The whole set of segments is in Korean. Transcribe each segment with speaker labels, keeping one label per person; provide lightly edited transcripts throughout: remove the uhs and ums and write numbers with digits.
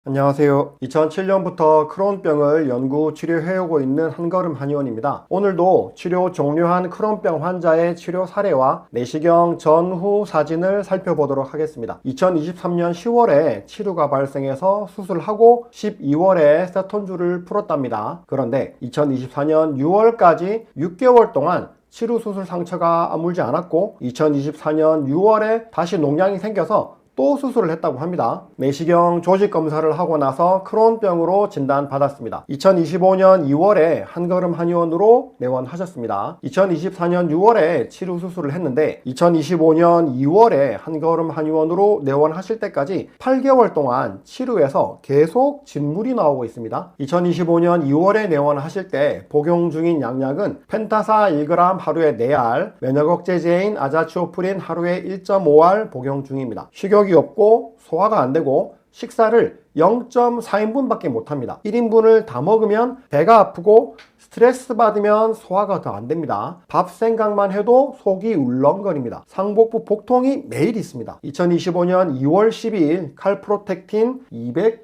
Speaker 1: 안녕하세요. 2007년부터 크론병을 연구 치료해오고 있는 한걸음 한의원입니다. 오늘도 치료 종료한 크론병 환자의 치료 사례와 내시경 전후 사진을 살펴보도록 하겠습니다. 2023년 10월에 치료가 발생해서 수술하고 12월에 세톤주를 풀었답니다. 그런데 2024년 6월까지 6개월 동안 치루 수술 상처가 아물지 않았고 2024년 6월에 다시 농양이 생겨서 또 수술을 했다고 합니다. 내시경 조직 검사를 하고 나서 크론병으로 진단받았습니다. 2025년 2월에 한걸음 한의원으로 내원하셨습니다. 2024년 6월에 치료 수술을 했는데 2025년 2월에 한걸음 한의원으로 내원하실 때까지 8개월 동안 치료해서 계속 진물이 나오고 있습니다. 2025년 2월에 내원하실 때 복용 중인 양약은 펜타사 1g 하루에 4알, 면역억제제인 아자치오프린 하루에 1.5알 복용 중입니다. 식욕이 없고 소화가 안 되고 식사를 0.4인분밖에 못합니다. 1인분을 다 먹으면 배가 아프고 스트레스 받으면 소화가 더 안 됩니다. 밥 생각만 해도 속이 울렁거립니다. 상복부 복통이 매일 있습니다. 2025년 2월 12일 칼프로텍틴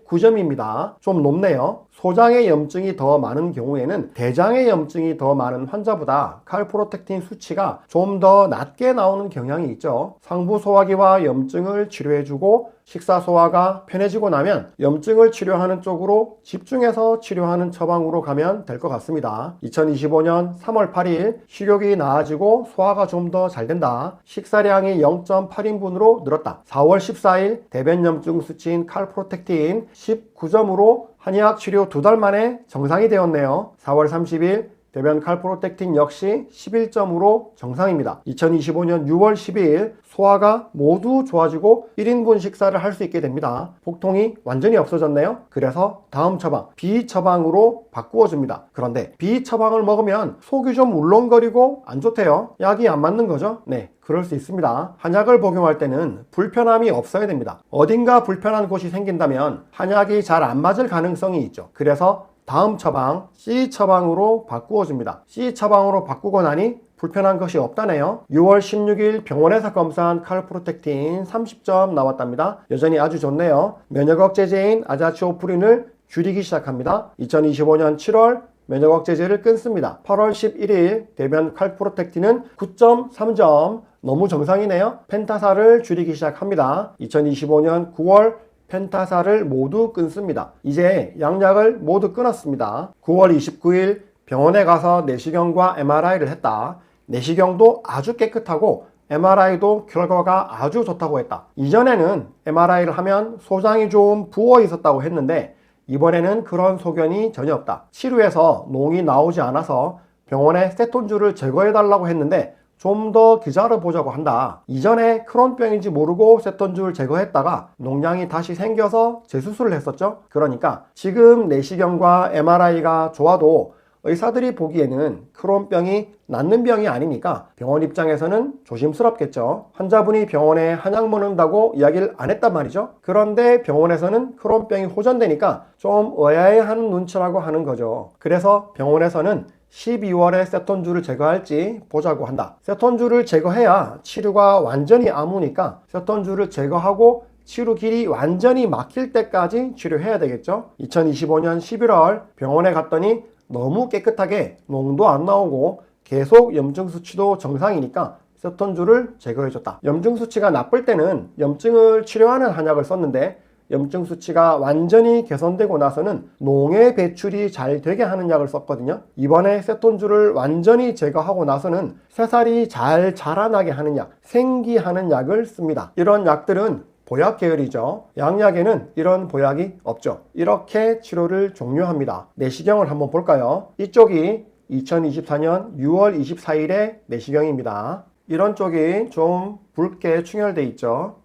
Speaker 1: 209점입니다. 좀 높네요. 소장의 염증이 더 많은 경우에는 대장의 염증이 더 많은 환자보다 칼프로텍틴 수치가 좀 더 낮게 나오는 경향이 있죠. 상부 소화기와 염증을 치료해주고 식사 소화가 편해지고 나면 염증을 치료하는 쪽으로 집중해서 치료하는 처방으로 가면 될 것 같습니다. 2025년 3월 8일 식욕이 나아지고 소화가 좀 더 잘 된다. 식사량이 0.8인분으로 늘었다. 4월 14일 대변 염증 수치인 칼프로텍틴 19점으로 한의학 치료 2달 만에 정상이 되었네요. 4월 30일 대변 칼프로텍틴 역시 11점으로 정상입니다. 2025년 6월 12일 소화가 모두 좋아지고 1인분 식사를 할 수 있게 됩니다. 복통이 완전히 없어졌네요. 그래서 다음 처방 B 처방으로 바꾸어 줍니다. 그런데 B 처방을 먹으면 속이 좀 울렁거리고 안 좋대요. 약이 안 맞는 거죠? 네, 그럴 수 있습니다. 한약을 복용할 때는 불편함이 없어야 됩니다. 어딘가 불편한 곳이 생긴다면 한약이 잘 안 맞을 가능성이 있죠. 그래서 다음 처방 C 처방으로 바꾸어 줍니다. C 처방으로 바꾸고 나니 불편한 것이 없다네요. 6월 16일 병원에서 검사한 칼프로텍틴 30점 나왔답니다. 여전히 아주 좋네요. 면역억제제인 아자치오프린을 줄이기 시작합니다. 2025년 7월 면역억제제를 끊습니다. 8월 11일 대변 칼프로텍틴은 9.3점, 너무 정상이네요. 펜타사를 줄이기 시작합니다. 2025년 9월 펜타사를 모두 끊습니다. 이제 양약을 모두 끊었습니다. 9월 29일 병원에 가서 내시경과 MRI를 했다. 내시경도 아주 깨끗하고 MRI도 결과가 아주 좋다고 했다. 이전에는 MRI를 하면 소장이 좀 부어 있었다고 했는데 이번에는 그런 소견이 전혀 없다. 치료해서 농이 나오지 않아서 병원에 세톤주를 제거해달라고 했는데 좀 더 기다려보자고 한다. 이전에 크론병인지 모르고 세톤주를 제거했다가 농양이 다시 생겨서 재수술을 했었죠. 그러니까 지금 내시경과 MRI가 좋아도 의사들이 보기에는 크론병이 낫는 병이 아니니까 병원 입장에서는 조심스럽겠죠. 환자분이 병원에 한약 먹는다고 이야기를 안 했단 말이죠. 그런데 병원에서는 크론병이 호전되니까 좀 의아해하는 눈치라고 하는 거죠. 그래서 병원에서는 12월에 세톤주를 제거할지 보자고 한다. 세톤주를 제거해야 치료가 완전히 아무니까 세톤주를 제거하고 치료 길이 완전히 막힐 때까지 치료해야 되겠죠. 2025년 11월 병원에 갔더니 너무 깨끗하게 농도 안 나오고 계속 염증 수치도 정상이니까 세톤주를 제거해줬다. 염증 수치가 나쁠 때는 염증을 치료하는 한약을 썼는데 염증 수치가 완전히 개선되고 나서는 농의 배출이 잘 되게 하는 약을 썼거든요. 이번에 세톤주를 완전히 제거하고 나서는 새살이 잘 자라나게 하는 약, 생기하는 약을 씁니다. 이런 약들은 보약 계열이죠. 양약에는 이런 보약이 없죠. 이렇게 치료를 종료합니다. 내시경을 한번 볼까요? 이쪽이 2024년 6월 24일의 내시경입니다. 이런 쪽이 좀 붉게 충혈되어 있죠.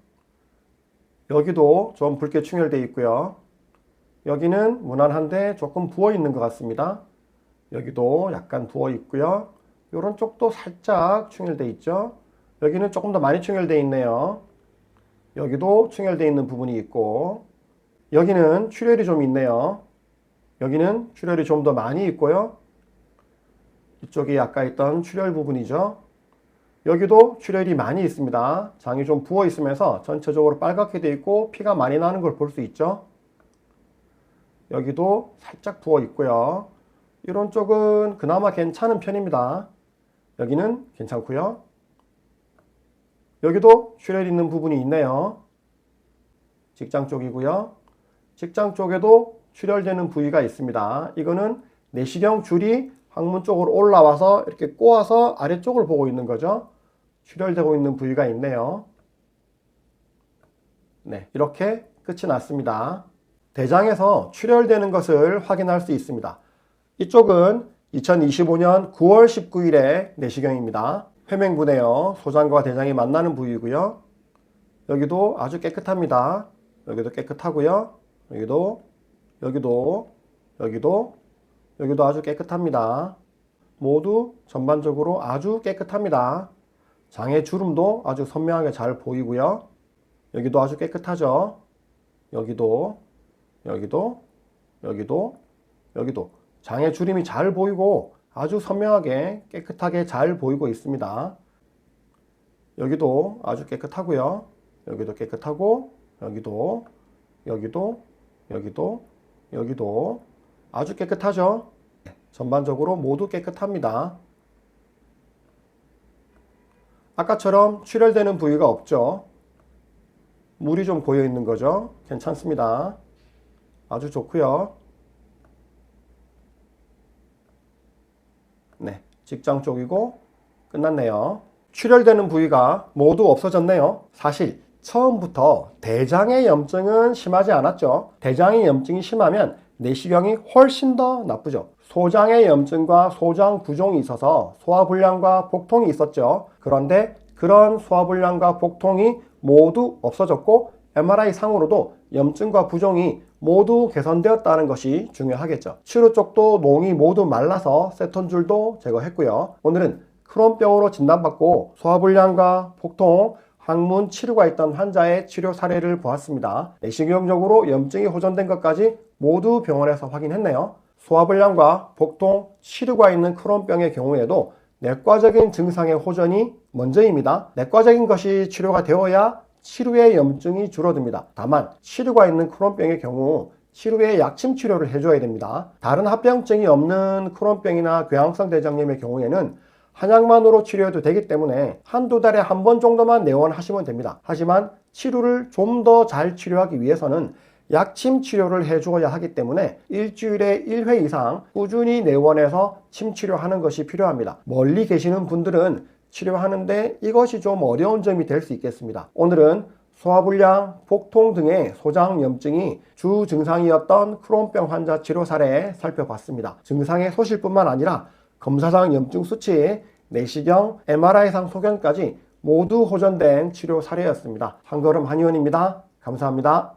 Speaker 1: 여기도 좀 붉게 충혈되어 있고요. 여기는 무난한데 조금 부어 있는 것 같습니다. 여기도 약간 부어 있고요. 이런 쪽도 살짝 충혈되어 있죠. 여기는 조금 더 많이 충혈되어 있네요. 여기도 충혈되어 있는 부분이 있고, 여기는 출혈이 좀 있네요. 여기는 출혈이 좀 더 많이 있고요. 이쪽이 아까 있던 출혈 부분이죠. 여기도 출혈이 많이 있습니다. 장이 좀 부어 있으면서 전체적으로 빨갛게 되어 있고 피가 많이 나는 걸 볼 수 있죠. 여기도 살짝 부어 있고요. 이런 쪽은 그나마 괜찮은 편입니다. 여기는 괜찮고요. 여기도 출혈 있는 부분이 있네요. 직장 쪽이고요. 직장 쪽에도 출혈되는 부위가 있습니다. 이거는 내시경 줄이 항문 쪽으로 올라와서 이렇게 꼬아서 아래쪽을 보고 있는 거죠. 출혈되고 있는 부위가 있네요. 네, 이렇게 끝이 났습니다. 대장에서 출혈되는 것을 확인할 수 있습니다. 이쪽은 2025년 9월 19일의 내시경입니다. 회맹부네요. 소장과 대장이 만나는 부위고요. 여기도 아주 깨끗합니다. 여기도 깨끗하고요. 여기도 아주 깨끗합니다. 모두 전반적으로 아주 깨끗합니다. 장의 주름도 아주 선명하게 잘 보이고요. 여기도 아주 깨끗하죠. 여기도 장의 주름이 잘 보이고 아주 선명하게 깨끗하게 잘 보이고 있습니다. 여기도 아주 깨끗하고요. 여기도 깨끗하고 여기도 아주 깨끗하죠. 전반적으로 모두 깨끗합니다. 아까처럼 출혈되는 부위가 없죠. 물이 좀 고여 있는 거죠. 괜찮습니다. 아주 좋고요. 네, 직장 쪽이고 끝났네요. 출혈되는 부위가 모두 없어졌네요. 사실 처음부터 대장의 염증은 심하지 않았죠. 대장의 염증이 심하면 내시경이 훨씬 더 나쁘죠. 소장의 염증과 소장 부종이 있어서 소화불량과 복통이 있었죠. 그런데 그런 소화불량과 복통이 모두 없어졌고 MRI 상으로도 염증과 부종이 모두 개선되었다는 것이 중요하겠죠. 치료 쪽도 농이 모두 말라서 세톤줄도 제거했고요. 오늘은 크론병으로 진단받고 소화불량과 복통, 항문 치료가 있던 환자의 치료 사례를 보았습니다. 내시경적으로 염증이 호전된 것까지 모두 병원에서 확인했네요. 소화불량과 복통, 치료가 있는 크론병의 경우에도 내과적인 증상의 호전이 먼저입니다. 내과적인 것이 치료가 되어야 치료의 염증이 줄어듭니다. 다만 치료가 있는 크론병의 경우 치료에 약침 치료를 해줘야 됩니다. 다른 합병증이 없는 크론병이나 궤양성 대장염의 경우에는 한약만으로 치료해도 되기 때문에 한두 달에 한 번 정도만 내원하시면 됩니다. 하지만 치료를 좀 더 잘 치료하기 위해서는 약침 치료를 해주어야 하기 때문에 일주일에 1회 이상 꾸준히 내원해서 침 치료하는 것이 필요합니다. 멀리 계시는 분들은 치료하는데 이것이 좀 어려운 점이 될 수 있겠습니다. 오늘은 소화불량, 복통 등의 소장염증이 주 증상이었던 크론병 환자 치료 사례 살펴봤습니다. 증상의 소실뿐만 아니라 검사상 염증 수치, 내시경, MRI상 소견까지 모두 호전된 치료 사례였습니다. 한걸음 한의원입니다. 감사합니다.